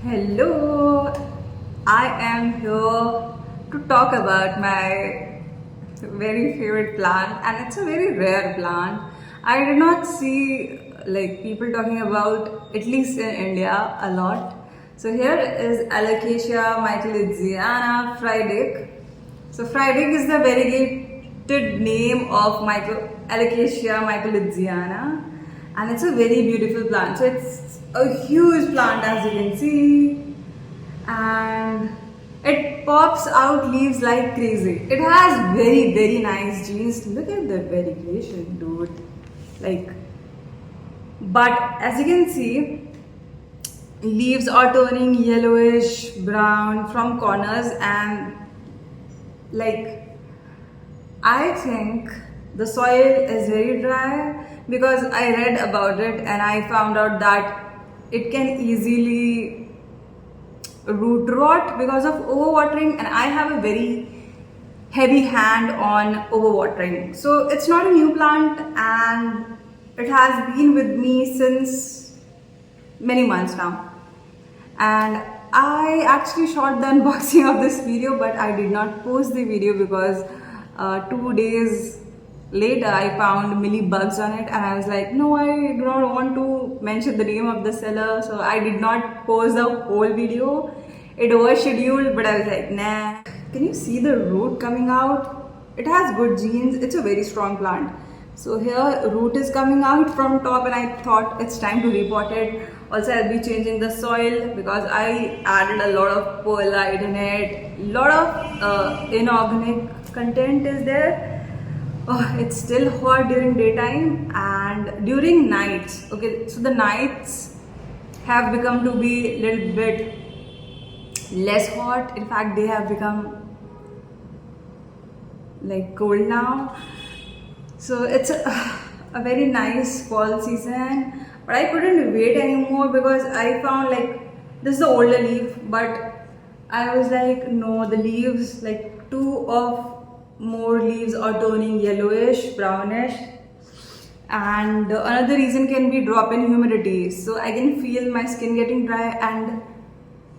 Hello, I am here to talk about my very favorite plant, and it's a very rare plant. I did not see people talking about, at least in India, a lot. So here is Alocasia Frydek. So Frydek is the variegated name of Alocasia michaelidziana, and it's a very beautiful plant. So it's a huge plant, as you can see, and it pops out leaves like crazy. It has very nice genes. Look at the variegation, dude. Like, but as you can see, leaves are turning yellowish brown from corners, and like, I think the soil is very dry because I read about it and I found out that it can easily root rot because of overwatering, and I have a very heavy hand on overwatering. So it's not a new plant, and it has been with me since many months now. And I actually shot the unboxing of this video, but I did not post the video because 2 days later I found milli bugs on it, and I was like, no, I do not want to mention the name of the seller, so I did not post the whole video. It was scheduled, but I was like, nah. Can you see the root coming out? It has good genes. It's a very strong plant. So here root is coming out from top, and I thought it's time to repot it. Also, I'll be changing the soil because I added a lot of perlite in it. A lot of inorganic content is there. Oh, it's still hot during daytime and during nights. Okay, so the nights have become to be a little bit less hot. In fact, they have become like cold now. So it's a very nice fall season, but I couldn't wait anymore because I found like this is the older leaf, but I was like, no, the leaves, like two of more leaves are turning yellowish, brownish, and another reason can be drop in humidity. So I can feel my skin getting dry, and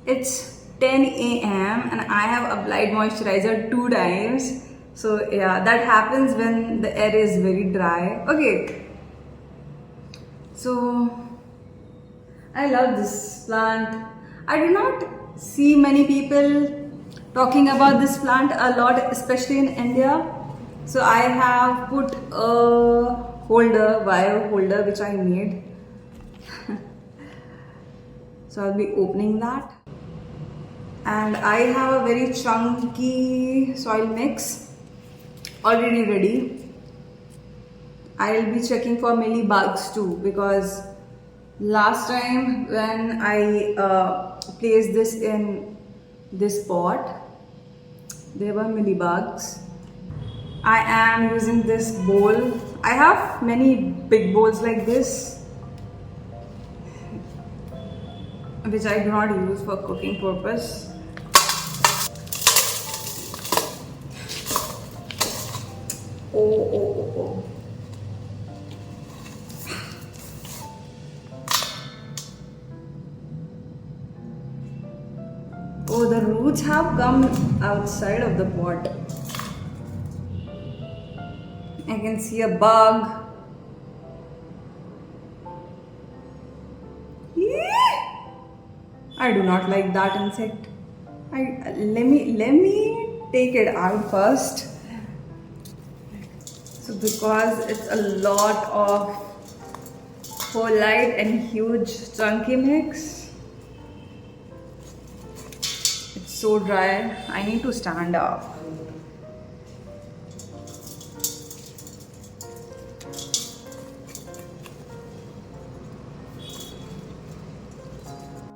it's 10 a.m. and I have applied moisturizer 2 times. So yeah, that happens when the air is very dry. Okay, so I love this plant. I do not see many people talking about this plant a lot, especially in India. So I have put a holder, wire holder, which I made. So I'll be opening that. And I have a very chunky soil mix already ready. I'll be checking for mealy bugs too, because last time when I placed this in this pot, there were mealy bugs. I am using this bowl. I have many big bowls like this, which I do not use for cooking purpose. Oh. Oh, the roots have come outside of the pot. I can see a bug. I do not like that insect. Let me take it out first. So because it's a lot of perlite and huge chunky mix, it's so dry. I need to stand up.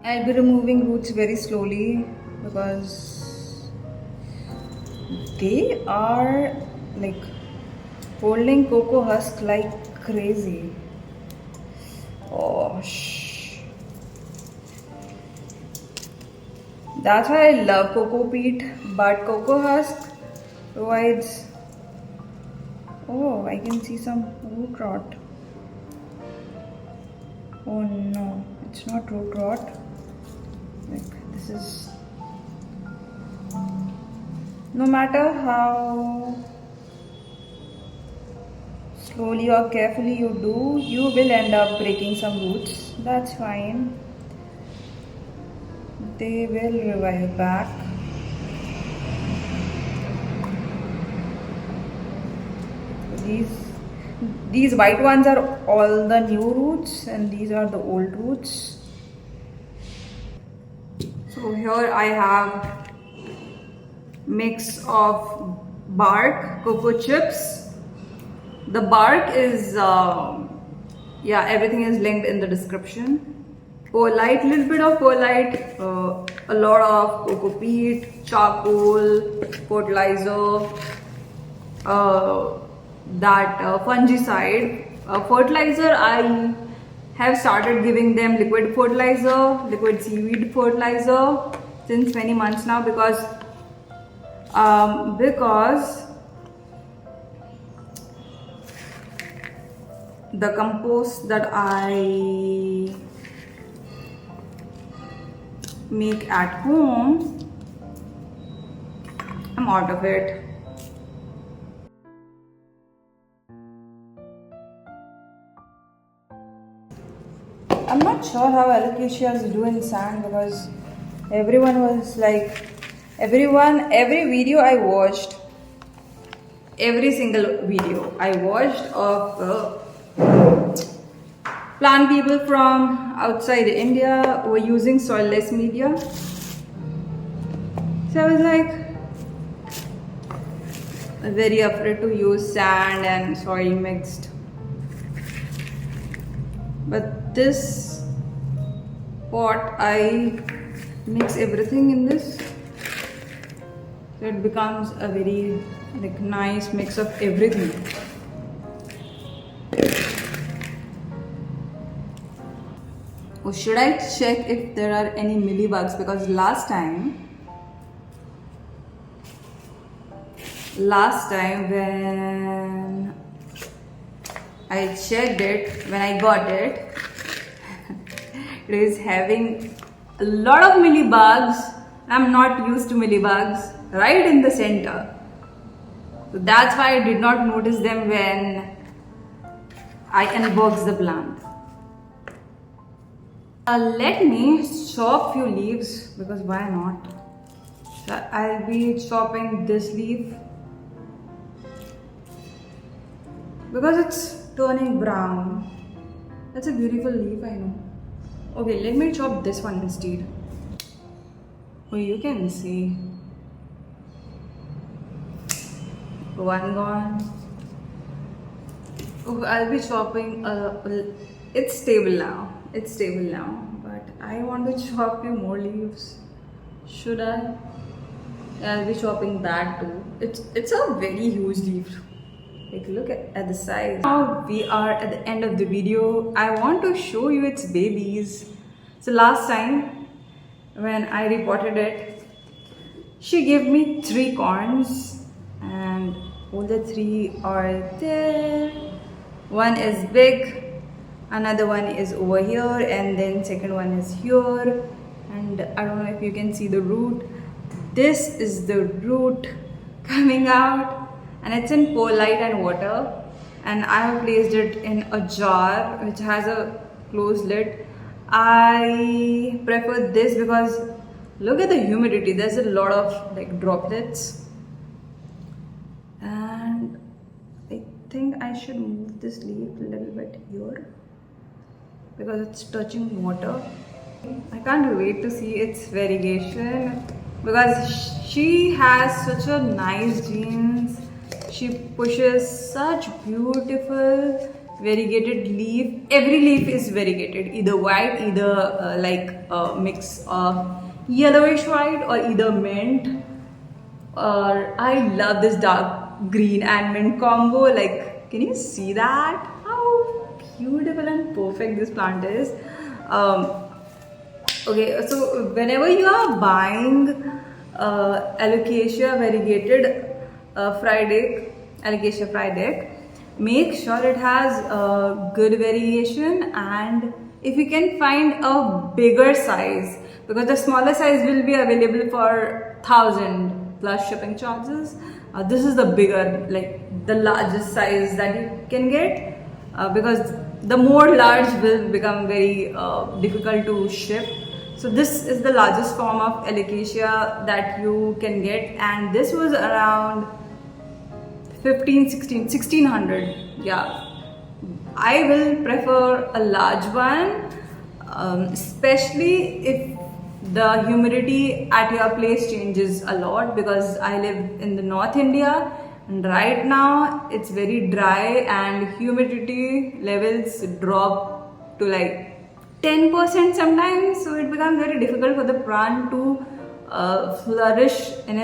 I'll be removing roots very slowly because they are like holding cocoa husk like crazy. Oh, shh. That's why I love cocoa peat, but cocoa husk provides. Oh, I can see some root rot. Oh no, it's not root rot. Like this is, no matter how slowly or carefully you do, you will end up breaking some roots. That's fine. They will revive back. These white ones are all the new roots and these are the old roots. So here I have mix of bark, cocoa chips. The bark is, yeah, everything is linked in the description. Perlite, little bit of perlite, a lot of cocoa peat, charcoal, fertilizer, that fungicide. Fertilizer, I have started giving them liquid fertilizer, liquid seaweed fertilizer since many months now because the compost that I make at home, I'm out of it. I'm not sure how alocasias do in sand because everyone was like, every video I watched, every single video I watched of plant people from outside India were using soilless media. So I was like very afraid to use sand and soil mixed. But this pot, I mix everything in this. So it becomes a very like nice mix of everything. Or should I check if there are any mealybugs? Because last time when I checked it, when I got it, it is having a lot of mealybugs. I'm not used to mealybugs right in the center. So that's why I did not notice them when I unboxed the plant. Let me chop few leaves because why not? So I'll be chopping this leaf because it's turning brown. That's a beautiful leaf, I know. Okay, let me chop this one instead. Oh, you can see one gone. Oh, I'll be chopping. It's stable now. It's stable now, but I want to chop few more leaves. Should I? Yeah, I'll be chopping that too. It's a very huge leaf. Like look at the size. Now we are at the end of the video. I want to show you its babies. So last time when I reported it, she gave me 3 corns and all the 3 are there. One is big, another one is over here, and then second one is here, and I don't know if you can see the root. This is the root coming out, and it's in perlite and water, and I have placed it in a jar which has a closed lid. I prefer this because look at the humidity. There's a lot of like droplets, and I think I should move this leaf a little bit here because it's touching water. I can't wait to see its variegation because she has such a nice genes. She pushes such beautiful variegated leaf. Every leaf is variegated, either white, either like a mix of yellowish white or either mint. Or I love this dark green and mint combo. Like, can you see that? How beautiful and perfect this plant is. Okay, so whenever you are buying Alocasia variegated Alocasia Frydek, make sure it has good variation, and if you can find a bigger size, because the smaller size will be available for 1,000 plus shipping charges. This is the bigger, like the largest size that you can get, because the more large will become very difficult to ship. So this is the largest form of Alocasia that you can get, and this was around 1600. Yeah, I will prefer a large one, especially if the humidity at your place changes a lot, because I live in the North India and right now it's very dry and humidity levels drop to like 10% sometimes, so it becomes very difficult for the plant to flourish in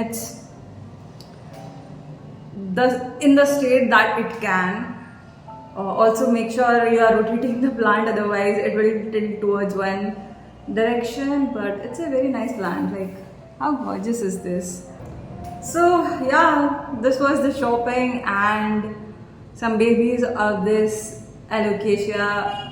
in the state that it can. Also make sure you are rotating the plant, otherwise it will tilt towards one direction. But it's a very nice plant, like how gorgeous is this? So yeah, this was the shopping and some babies of this Alocasia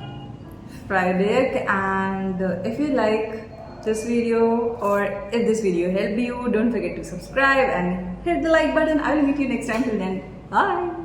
Frydek. And if you like this video, or if this video helped you, don't forget to subscribe and hit the like button. I will meet you next time. Till then, bye.